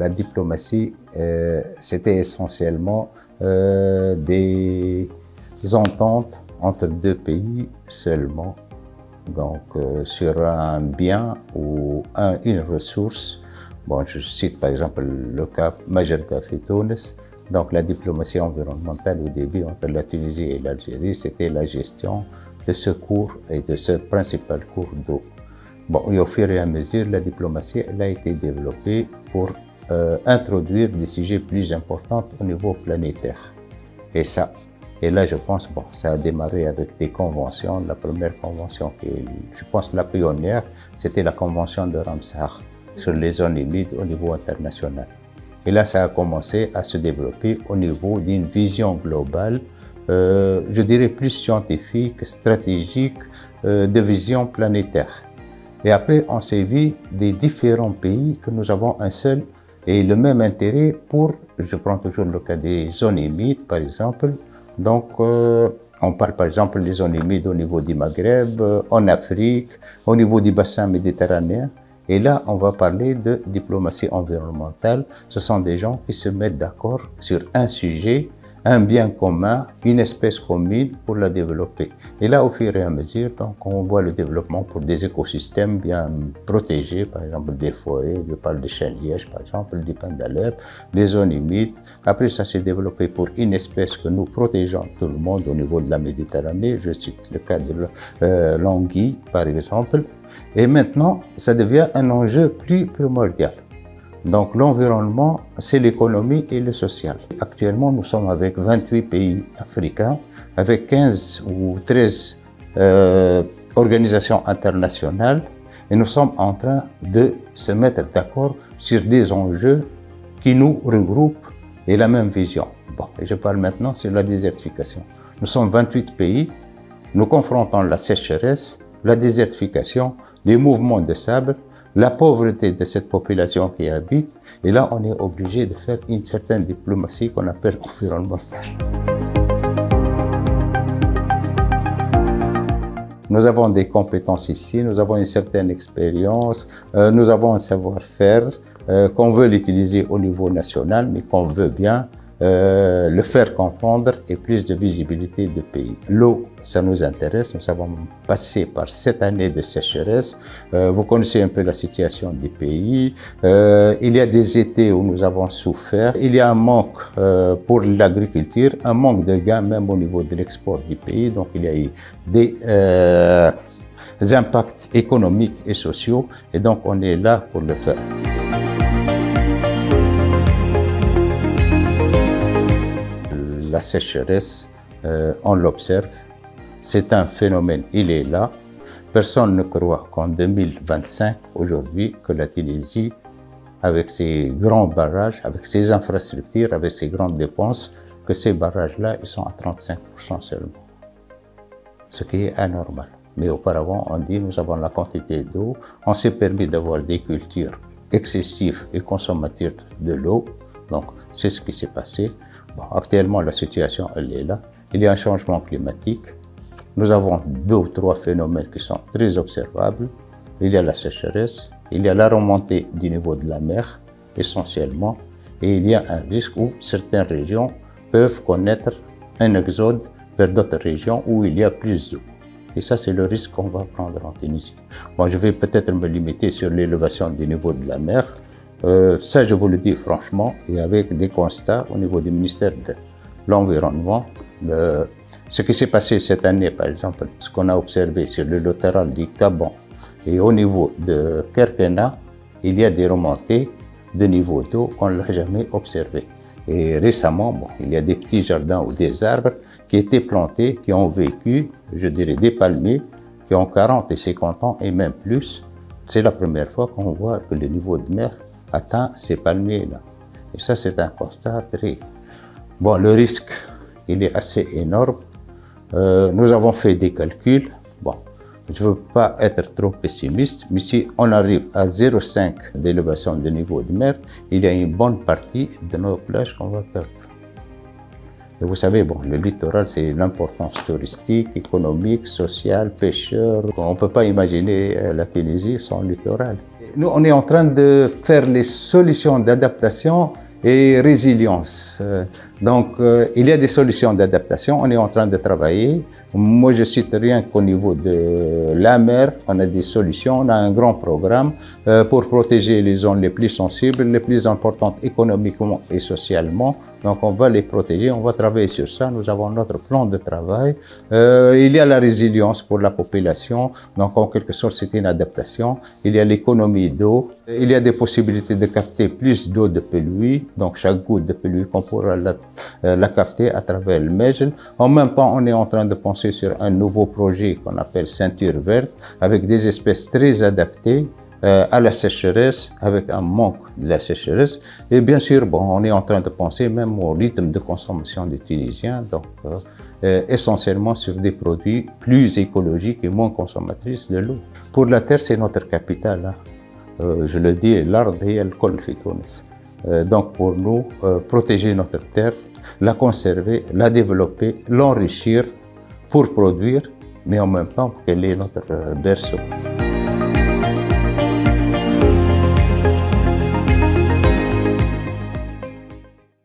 la diplomatie, c'était essentiellement des ententes entre deux pays seulement. Donc, sur un bien ou une ressource. Bon, je cite par exemple le cas Majorca et Tunis. Donc, la diplomatie environnementale au début entre la Tunisie et l'Algérie, c'était la gestion de ce cours et de ce principal cours d'eau. Bon, et au fur et à mesure, la diplomatie elle a été développée pour introduire des sujets plus importants au niveau planétaire. Et là, je pense, bon, ça a démarré avec des conventions. La première convention, qui est, je pense, la pionnière, c'était la convention de Ramsar sur les zones humides au niveau international. Et là, ça a commencé à se développer au niveau d'une vision globale, je dirais plus scientifique, stratégique, de vision planétaire. Et après, on s'est vu des différents pays que nous avons un seul et le même intérêt pour, je prends toujours le cas des zones humides, par exemple. Donc, on parle par exemple des zones humides au niveau du Maghreb, en Afrique, au niveau du bassin méditerranéen. Et là, on va parler de diplomatie environnementale. Ce sont des gens qui se mettent d'accord sur un sujet, un bien commun, une espèce commune pour la développer. Et là, au fur et à mesure, donc, on voit le développement pour des écosystèmes bien protégés, par exemple des forêts, je parle de chêne-liège, par exemple, du pin d'Alep, des zones humides. Après, ça s'est développé pour une espèce que nous protégeons tout le monde au niveau de la Méditerranée. Je cite le cas de l'anguille, par exemple. Et maintenant, ça devient un enjeu plus primordial. Donc l'environnement, c'est l'économie et le social. Actuellement, nous sommes avec 28 pays africains, avec 15 ou 13 organisations internationales, et nous sommes en train de se mettre d'accord sur des enjeux qui nous regroupent et la même vision. Bon, et je parle maintenant sur la désertification. Nous sommes 28 pays, nous confrontons la sécheresse, la désertification, les mouvements de sable, la pauvreté de cette population qui habite, et là on est obligé de faire une certaine diplomatie qu'on appelle environnementale. Nous avons des compétences ici, nous avons une certaine expérience, nous avons un savoir-faire qu'on veut l'utiliser au niveau national, mais qu'on veut bien le faire confondre et plus de visibilité de pays. L'eau, ça nous intéresse. Nous avons passé par 7 années de sécheresse. Vous connaissez un peu la situation des pays. Il y a des étés où nous avons souffert. Il y a un manque pour l'agriculture, un manque de gains même au niveau de l'export du pays. Donc il y a eu des impacts économiques et sociaux. Et donc on est là pour le faire. La sécheresse, on l'observe, c'est un phénomène, il est là. Personne ne croit qu'en 2025, aujourd'hui, que la Tunisie, avec ses grands barrages, avec ses infrastructures, avec ses grandes dépenses, que ces barrages-là, ils sont à 35% seulement. Ce qui est anormal. Mais auparavant, on dit, nous avons la quantité d'eau, on s'est permis d'avoir des cultures excessives et consommateurs de l'eau. Donc, c'est ce qui s'est passé. Bon, actuellement, la situation, elle est là. Il y a un changement climatique. Nous avons 2 ou 3 phénomènes qui sont très observables. Il y a la sécheresse, il y a la remontée du niveau de la mer, essentiellement, et il y a un risque où certaines régions peuvent connaître un exode vers d'autres régions où il y a plus d'eau. Et ça, c'est le risque qu'on va prendre en Tunisie. Bon, je vais peut-être me limiter sur l'élévation du niveau de la mer. Ça, je vous le dis franchement, et avec des constats au niveau du ministère de l'Environnement. Ce qui s'est passé cette année, par exemple, ce qu'on a observé sur le littoral du Gabon et au niveau de Kerkena, il y a des remontées de niveau d'eau qu'on n'a jamais observé. Et récemment, bon, il y a des petits jardins ou des arbres qui étaient plantés, qui ont vécu, je dirais, des palmiers, qui ont 40 et 50 ans et même plus. C'est la première fois qu'on voit que le niveau de mer atteint ces palmiers-là. Et ça, c'est un constat très... Bon, le risque, il est assez énorme. Nous avons fait des calculs. Bon, je ne veux pas être trop pessimiste, mais si on arrive à 0,5 d'élévation de niveau de mer, il y a une bonne partie de nos plages qu'on va perdre. Et vous savez, bon, le littoral, c'est l'importance touristique, économique, sociale, pêcheur. On ne peut pas imaginer la Tunisie sans littoral. Nous, on est en train de faire les solutions d'adaptation et résilience. Il y a des solutions d'adaptation, on est en train de travailler. Moi, je cite rien qu'au niveau de la mer, on a des solutions, on a un grand programme pour protéger les zones les plus sensibles, les plus importantes économiquement et socialement. Donc, on va les protéger, on va travailler sur ça. Nous avons notre plan de travail. Il y a la résilience pour la population. Donc, en quelque sorte, c'est une adaptation. Il y a l'économie d'eau. Il y a des possibilités de capter plus d'eau de pluie. Donc, chaque goutte de pluie qu'on pourra la capter à travers le MEJL. En même temps, on est en train de penser sur un nouveau projet qu'on appelle ceinture verte, avec des espèces très adaptées à la sécheresse, avec un manque de la sécheresse. Et bien sûr, on est en train de penser même au rythme de consommation des Tunisiens, donc essentiellement sur des produits plus écologiques et moins consommatrices de l'eau. Pour la terre, c'est notre capitale. Je le dis, l'ard est le col fi Tunis. Donc pour nous, protéger notre terre, la conserver, la développer, l'enrichir pour produire, mais en même temps qu'elle est notre berceau.